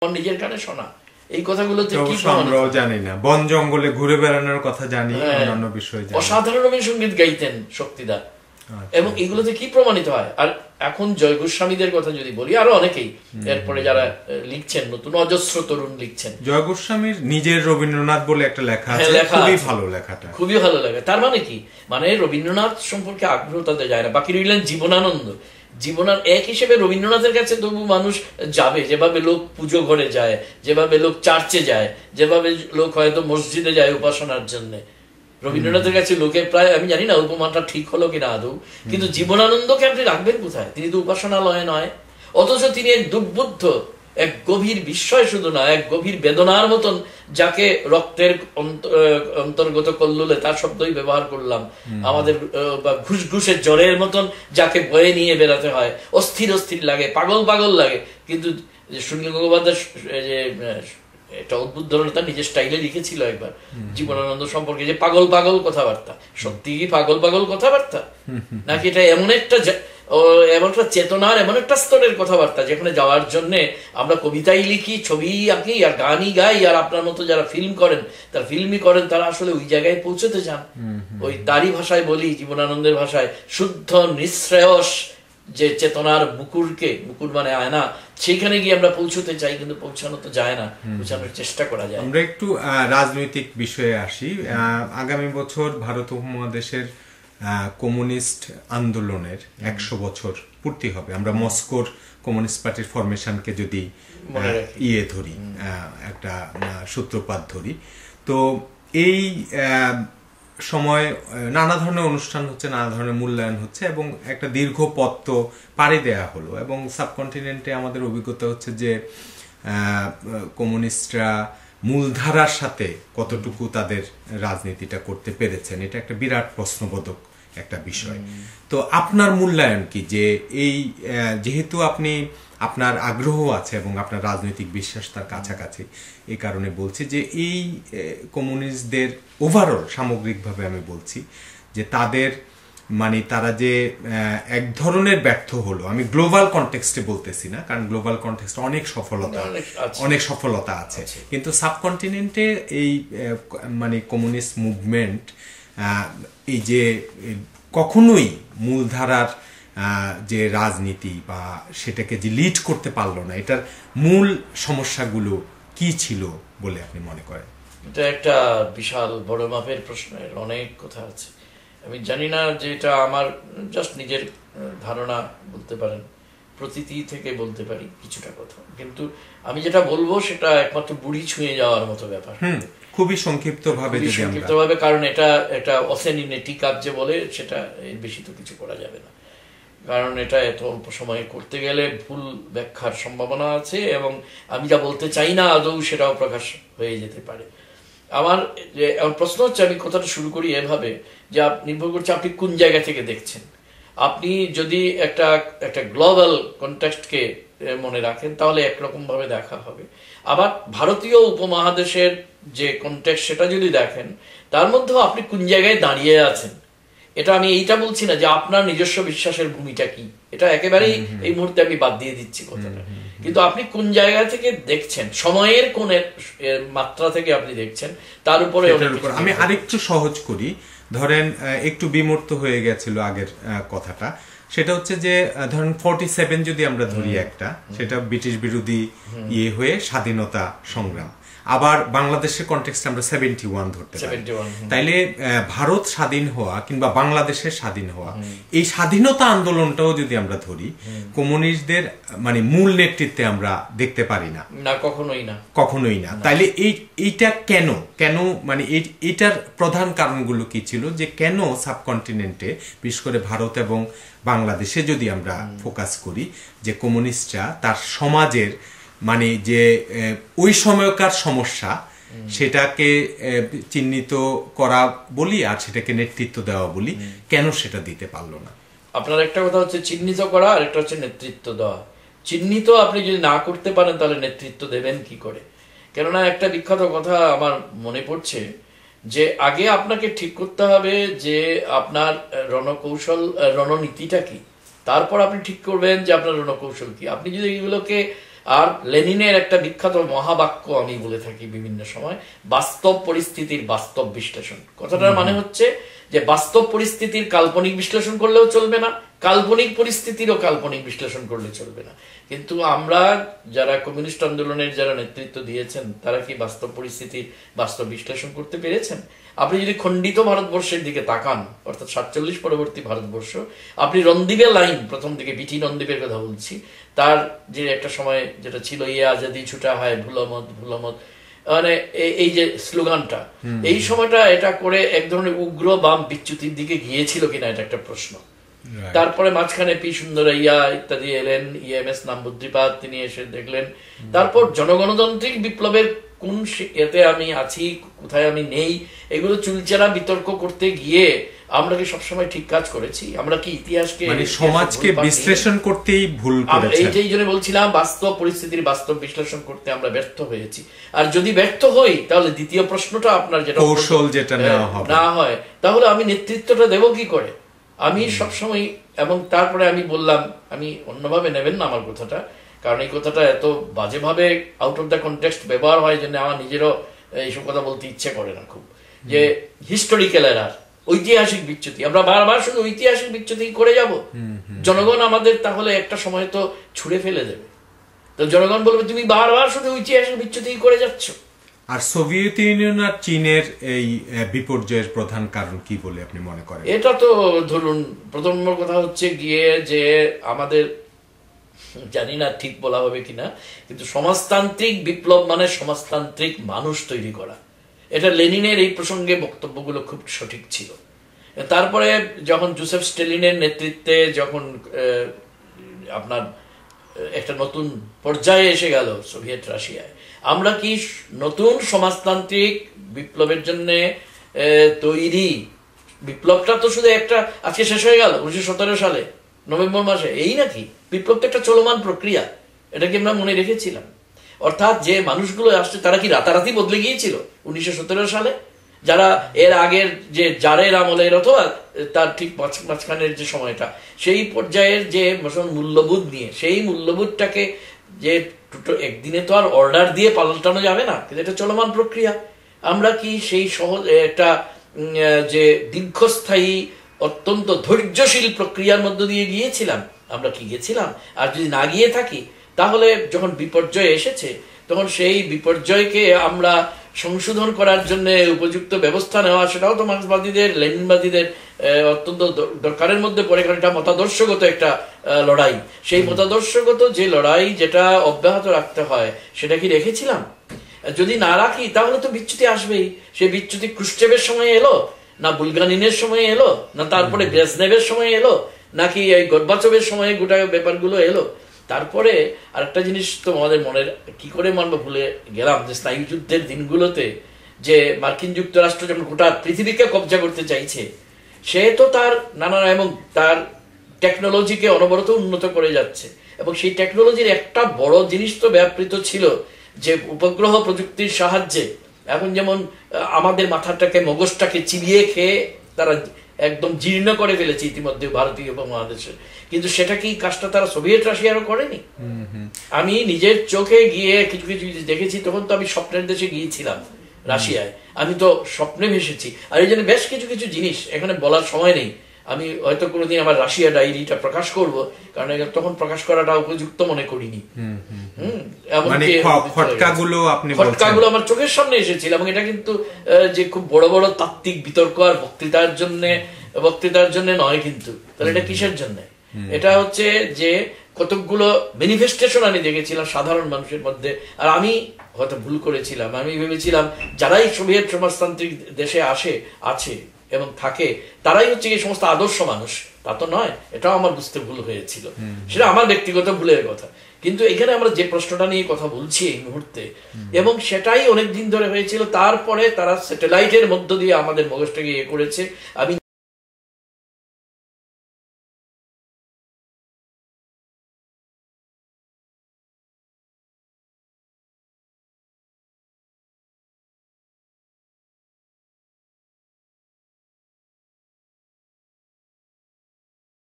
নিজের কানে শোনা এই কথাগুলোতে কি আমরাও জানি না, বন জঙ্গলে ঘুরে বেড়ানোর কথা জানি, অন্যান্য বিষয় জানি। অসাধারণ রবীন্দ্র সঙ্গীত গাইতেন শক্তিদা, এবং এগুলোতে কি প্রমাণিত হয়। আর এখন জয় গোস্বামীদের কথা যদি বলি, আরো অনেকেই এরপরে যারা লিখছেন, নতুন অজস্র তরুণ লিখছেন। জয় গোস্বামীর নিজের রবীন্দ্রনাথ বলে একটা লেখা আছে, খুবই ভালো লেখাটা, খুবই ভালো লাগে। তার মানে কি, মানে রবীন্দ্রনাথ সম্পর্কে আগ্রহ তাদের যায় না। বাকি রইলেন জীবনানন্দ। জীবনার এক হিসেবে রবীন্দ্রনাথের কাছে তবু মানুষ যাবে, যেভাবে লোক পুজো ঘরে যায়, যেভাবে লোক চার্চে যায়, যেভাবে লোক হয়তো মসজিদে যায় উপাসনার জন্য, রবীন্দ্রনাথের কাছে লোকে প্রায়, আমি জানি না উপমাটা ঠিক হলো কিনা আদৌ, কিন্তু জীবনানন্দকে আপনি রাখবেন কোথায়? তিনি তো উপাসনালয়ে নয়, অথচ তিনি এক দুর্বুদ্ধ, এক গভীর বিস্ময় শুধু না, এক গভীর বেদনার মতন, যাকে রক্তের অন্তর্গত কল্লোলে, তার শব্দই ব্যবহার করলাম, আমাদের ঘুষঘুষের জ্বরের মতন যাকে বয়ে নিয়ে বেড়াতে হয়, অস্থির অস্থির লাগে, পাগল পাগল লাগে। কিন্তু সুনীল গঙ্গোপাধ্যায় যে একটা অদ্ভুত ধরনের তার নিজের স্টাইলে লিখেছিল একবার জীবনানন্দ সম্পর্কে, যে পাগল পাগল কথাবার্তা। সত্যি কি পাগল পাগল কথাবার্তা, নাকি এটা এমন একটা চেতনার এমন একটা স্তরের কথাবার্তা যেখানে যাওয়ার জন্য আমরা কবিতাই লিখি, ছবি আঁকি, আর গানই গাই, আর আপনার মতো যারা ফিল্ম করেন, তার ফিল্মই করেন, তারা আসলে ওই জায়গায় পৌঁছতে চান। ওই তারই ভাষায় বলি, জীবনানন্দের ভাষায়, শুদ্ধ নিঃশ্রেয়স যে চেতনার মুকুরকে, মুকুর মানে আয়না, সেইখানে গিয়ে আমরা পৌঁছতে চাই, কিন্তু পৌঁছানো তো যায় না, পৌঁছানোর চেষ্টা করা যায়। আমরা একটু রাজনৈতিক বিষয়ে আসি। আগামী বছর ভারত উপমহাদেশের কমিউনিস্ট আন্দোলনের 100 বছর পূর্তি হবে। আমরা মস্কোর কমিউনিস্ট পার্টির ফরমেশনকে যদি ধরি, একটা সূত্রপাত ধরি, তো এই সময় নানা ধরনের অনুষ্ঠান হচ্ছে, নানা ধরনের মূল্যায়ন হচ্ছে, এবং একটা দীর্ঘ পথ তো পাড়ি দেয়া হলো। এবং সাবকন্টিনেন্টে আমাদের অভিজ্ঞতা হচ্ছে যে কমিউনিস্টরা মূলধারার সাথে কতটুকু তাদের রাজনীতিটা করতে পেরেছেন, এটা একটা বিরাট প্রশ্নবোধক একটা বিষয়। তো আপনার মূল্যায়ন কি, যে এই যেহেতু আপনার আগ্রহ আছে এবং আপনার রাজনৈতিক বিশ্বাস তার কাছাকাছি, এই কারণে বলছি যে এই কমিউনিস্টদের ওভারঅল সামগ্রিকভাবে আমি বলছি যে তাদের তারা যে এক ধরনের ব্যর্থ হলো, আমি গ্লোবাল কনটেক্সটে বলতেছি না, কারণ গ্লোবাল কনটেক্সটে অনেক সফলতা আছে, কিন্তু সাবকন্টিনেন্টে এই কমিউনিস্ট মুভমেন্ট এই যে কখনোই মূলধারার যে রাজনীতি বা সেটাকে যে লিড করতে পারলো না, এটার মূল সমস্যাগুলো কি ছিল বলে আপনি মনে করেন? এটা একটা বিশাল বড় মাপের প্রশ্নের অনেক কথা আছে। আমি জানি না যে এটা আমার জাস্ট নিজের ধারণা বলতে পারেন, প্রতীতি থেকে বলতে পারি কিছুটা কথা, কিন্তু আমি যেটা বলবো সেটা একমাত্র বুড়ি ছুঁয়ে যাওয়ার মতো ব্যাপার, খুবই সংক্ষিপ্তভাবে, কারণ এটা একটা অসেনিনেটিক কাজ যে বলে, সেটা বেশি তো কিছু করা যাবে না, কারণ এটা এত অল্প সময়ে করতে গেলে ভুল ব্যাখ্যার সম্ভাবনা আছে, এবং আমি যা বলতে চাই না আদৌ সেটাও প্রকাশ হয়ে যেতে পারে। আমার প্রশ্ন হচ্ছে, আমি কথাটা শুরু করি এভাবে, যে নির্ভর করছে আপনি কোন জায়গা থেকে দেখছেন। আপনি যদি একটা গ্লোবাল কনটেক্সটকে মনে রাখেন, তাহলে একরকম ভাবে দেখা হবে। আবার ভারতীয় উপমহাদেশের যে কনটেক্সট, সেটা যদি দেখেন, তার মধ্যেও আপনি কোন জায়গায় দাঁড়িয়ে আছেন। এটা আমি এইটা বলছি না যে আপনার নিজস্ব বিশ্বাসের ভূমিটা কি, এটা একেবারেই এই মুহূর্তে আমি বাদ দিয়ে দিচ্ছি কথাটা, কিন্তু আপনি কোন জায়গা থেকে দেখছেন, সময়ের কোন মাত্রা থেকে আপনি দেখছেন, তার উপরে। আমি আরেকটু সহজ করি, ধরেন একটু বিমূর্ত হয়ে গেছিল আগের কথাটা, সেটা হচ্ছে যে ধরেন 47 যদি আমরা ধরি একটা, সেটা ব্রিটিশ বিরোধী হয়ে স্বাধীনতা সংগ্রাম, আবার বাংলাদেশের কনটেক্সটে আমরা 71 ধরতে পারি। তাইলে ভারত স্বাধীন হওয়া কিংবা বাংলাদেশের স্বাধীন হওয়া, এই স্বাধীনতা আন্দোলনটাও যদি আমরা ধরি, কমিউনিস্টদের মূল নেতৃত্বে আমরা দেখতে পারি না, কখনোই না। তাইলে এইটা কেন এইটার প্রধান কারণগুলো কি ছিল, যে কেন সাবকন্টিনেন্টে, বিশেষ করে ভারত এবং বাংলাদেশে যদি আমরা ফোকাস করি, যে কমিউনিস্টরা তার সমাজের যে ওই সময়কার সমস্যা, সেটাকে চিহ্নিত করা বলি আর সেটাকে নেতৃত্ব দেওয়া বলি, কেন সেটা দিতে পারলো না? আপনার একটা কথা হচ্ছে চিহ্নিত করা, আর একটা হচ্ছে নেতৃত্ব দেওয়া। চিহ্নিত আপনি যদি না করতে পারেন, তাহলে নেতৃত্ব দেবেন কি করে? কেননা একটা বিখ্যাত কথা আমার মনে পড়ছে, যে আগে আপনাকে ঠিক করতে হবে যে আপনার রণনীতিটা কি, তারপর আপনি ঠিক করবেন যে আপনার রণকৌশল কি। আপনি যদি এগুলোকে আর লেনিনের একটা বিখ্যাত মহাবাক্য আমি বলে থাকি বিভিন্ন সময়, বাস্তব পরিস্থিতির বাস্তব বিশ্লেষণ। কথাটার মানে হচ্ছে যে বাস্তব পরিস্থিতির কাল্পনিক বিশ্লেষণ করলেও চলবে না, কাল্পনিক পরিস্থিতিরও কাল্পনিক বিশ্লেষণ করলে চলবে না। কিন্তু আমরা যারা কমিউনিস্ট আন্দোলনের যারা নেতৃত্ব দিয়েছেন, তারা কি বাস্তব পরিস্থিতির বাস্তব বিশ্লেষণ করতে পেরেছেন? আপনি যদি খণ্ডিত ভারতবর্ষের দিকে তাকান, অর্থাৎ 47 পরবর্তী ভারতবর্ষ, আপনি রণদ্বীপের লাইন, প্রথম দিকে বিটি রণদ্বীপের কথা বলছি, তার যে একটা সময় যেটা ছিল ইয়ে আজাদি ছুটা হয় ভুলমত ভুলমত, মানে এই যে স্লোগানটা, এই সময়টা এটা করে এক ধরনের উগ্র বাম বিচ্যুতির দিকে গিয়েছিল কিনা, এটা একটা প্রশ্ন। তারপরে মাঝখানে পি সুন্দরাইয়া ইত্যাদি এলেন, ইএমএস নামবুদ্ধিপাদ, তিনি এসে দেখলেন। তারপর জনগণতান্ত্রিক বিপ্লবের কোন এতে আমি আছি, কোথায় আমি নেই, এগুলো চুলচেরা বিতর্ক করতে গিয়ে আমরা কি সবসময় ঠিক কাজ করেছি? আমরা কি ইতিহাসকে, সমাজকে বিশ্লেষণ করতেই ভুল করেছি? এইটাই জন্য বলছিলাম, বাস্তব পরিস্থিতির বাস্তব বিশ্লেষণ করতে আমরা ব্যর্থ হয়েছি। আর যদি ব্যর্থ হই, তাহলে দ্বিতীয় প্রশ্নটা আপনার যেটা কৌশল যেটা না হয়, তাহলে আমি নেতৃত্বটা দেব কি করে? আমি সবসময়, এবং তারপরে আমি বললাম, আমি অন্যভাবে নেবেন না আমার কথাটা, কারণ এই কথাটা এত বাজেভাবে আউট অফ দ্য কনটেক্সট ব্যবহার হয় জন্য আমার নিজেরও এইসব কথা বলতে ইচ্ছে করে না খুব, যে হিস্টোরিক্যাল এরার, ঐতিহাসিক বিচ্যুতি। আমরা বারবার শুধু ঐতিহাসিক বিচ্যুতি করে যাব, জনগণ আমাদের তাহলে একটা সময় তো ছুড়ে ফেলে দেবে। তো জনগণ বলবে তুমি বারবার শুধু ঐতিহাসিক বিচ্যুতি করে যাচ্ছ। আর সোভিয়েত ইউনিয়ন আর চীনের এই বিপর্যয়ের প্রধান কারণ কি বলে আপনি মনে করেন? এটা তো ধরুন, প্রথম কথা হচ্ছে গিয়ে যে আমাদের, জানি না ঠিক বলা হবে কিনা, কিন্তু সমাজতান্ত্রিক বিপ্লব মানে সমাজতান্ত্রিক মানুষ তৈরি করা। এটা লেনিনের এই প্রসঙ্গে বক্তব্যগুলো খুব সঠিক ছিল। তারপরে যখন জোসেফ স্টেলিনের নেতৃত্বে যখন আপনার একটা নতুন পর্যায়ে এসে গেল সোভিয়েত রাশিয়ায়, আমরা কি নতুন সমাজতান্ত্রিক বিপ্লবের জন্য তৈরি? বিপ্লবটা তো শুধু একটা আজকে শেষ হয়ে গেল 1917 সালে নভেম্বর মাসে, এই নাকি? বিপ্লব তো একটা চলমান প্রক্রিয়া, এটা কি আমরা মনে রেখেছিলাম? অর্থাৎ যে মানুষগুলো আসছে তারা কি রাতারাতি বদলে গিয়েছিল 1917 সালে? যারা এর আগের যে জারের আমলের অথবা তার ঠিক মাঝখানের যে সময়টা, সেই পর্যায়ের যে মূল্যবোধ নিয়ে, সেই মূল্যবোধটাকে যে একদিনে তো আর অর্ডার দিয়ে পাল্টানো যাবে না, কিন্তু এটা চলমান প্রক্রিয়া। আমরা কি সেই সহজ একটা যে দীর্ঘস্থায়ী অত্যন্ত ধৈর্যশীল প্রক্রিয়ার মধ্য দিয়ে গিয়েছিলাম? আমরা কি গেছিলাম? আর যদি না গিয়ে থাকি, তাহলে যখন বিপর্যয় এসেছে, তখন সেই বিপর্যয়কে আমরা সংশোধন করার জন্য উপযুক্ত ব্যবস্থা নেওয়া, সেটাও তো মার্ক্সবাদীদের, লেনিনবাদীদের অত্যন্ত দরকারের মধ্যে পড়ে, কারণ এটা মতাদর্শগত একটা লড়াই। সেই মতাদর্শগত যে লড়াই, যেটা অব্যাহত রাখতে হয়, সেটা কি রেখেছিলাম? যদি না রাখি, তাহলে তো বিচ্যুতি আসবেই। সেই বিচ্যুতি ক্রুশ্চেভের সময় এলো, না বুলগানিনের সময় এলো, না তারপরে ব্রেজনেভের সময় এলো, নাকি এই গর্বাচভের সময় গোটা ব্যাপারগুলো এলো? তারপরে আরেকটা জিনিস তো আমাদের মনের কি করে আমরা ভুলে গেলাম, যে স্নায়ুযুদ্ধের দিনগুলোতে যে মার্কিন যুক্তরাষ্ট্র যখন গোটা পৃথিবীকে কবজা করতে চাইছে, সে তো তার নানা এবং তার টেকনোলজিকে অনবরত উন্নত করে যাচ্ছে, এবং সেই টেকনোলজির একটা বড় জিনিস তো ব্যাপৃত ছিল যে উপগ্রহ প্রযুক্তির সাহায্যে এখন যেমন আমাদের মাথাটাকে, মগজটাকে চিবিয়ে খেয়ে তারা একদম জীর্ণ করে ফেলেছে ইতিমধ্যে ভারতীয় উপমহাদেশে, কিন্তু সেটা কি কাজটা তারা সোভিয়েত রাশিয়ারও করেনি? আমি নিজের চোখে গিয়ে কিছু কিছু দেখেছি, তখন তো আমি স্বপ্নের দেশে গিয়েছিলাম রাশিয়ায়, আমি তো স্বপ্নে ভেসেছি। আর এই জন্য বেশ কিছু কিছু জিনিস এখানে বলার সময় নেই, আমি হয়তো কোনোদিন আমার রাশিয়া ডায়েরিটা প্রকাশ করব, কারণ তখন প্রকাশ করাটা উপযুক্ত মনে করিনি। খটকাগুলো আমার চোখের সামনে এসেছিল, এবং এটা কিন্তু যে খুব বড় বড় তাত্ত্বিক বিতর্ক আর বক্তৃতার জন্য নয়, কিন্তু তাহলে এটা কিসের জন্য? এটা হচ্ছে যে কতকগুলো ম্যানিফেস্টেশন আমি দেখেছিলাম সাধারণ মানুষের মধ্যে। আর আমি হয়তো ভুল করেছিলাম, আমি ভেবেছিলাম যারাই সোভিয়েত সমাজতান্ত্রিক দেশে আছে এবং থাকে, তারাই হচ্ছে এই সমস্ত আদর্শ মানুষ। তা তো নয়, এটাও আমার বুঝতে ভুল হয়েছিল, সেটা আমার ব্যক্তিগত ভুলের কথা। কিন্তু এখানে আমরা যে প্রশ্নটা নিয়ে কথা বলছি এই মুহূর্তে, এবং সেটাই অনেকদিন ধরে হয়েছিল, তারপরে তারা স্যাটেলাইটের মধ্য দিয়ে আমাদের মগজটাকে ইয়ে করেছে। আমি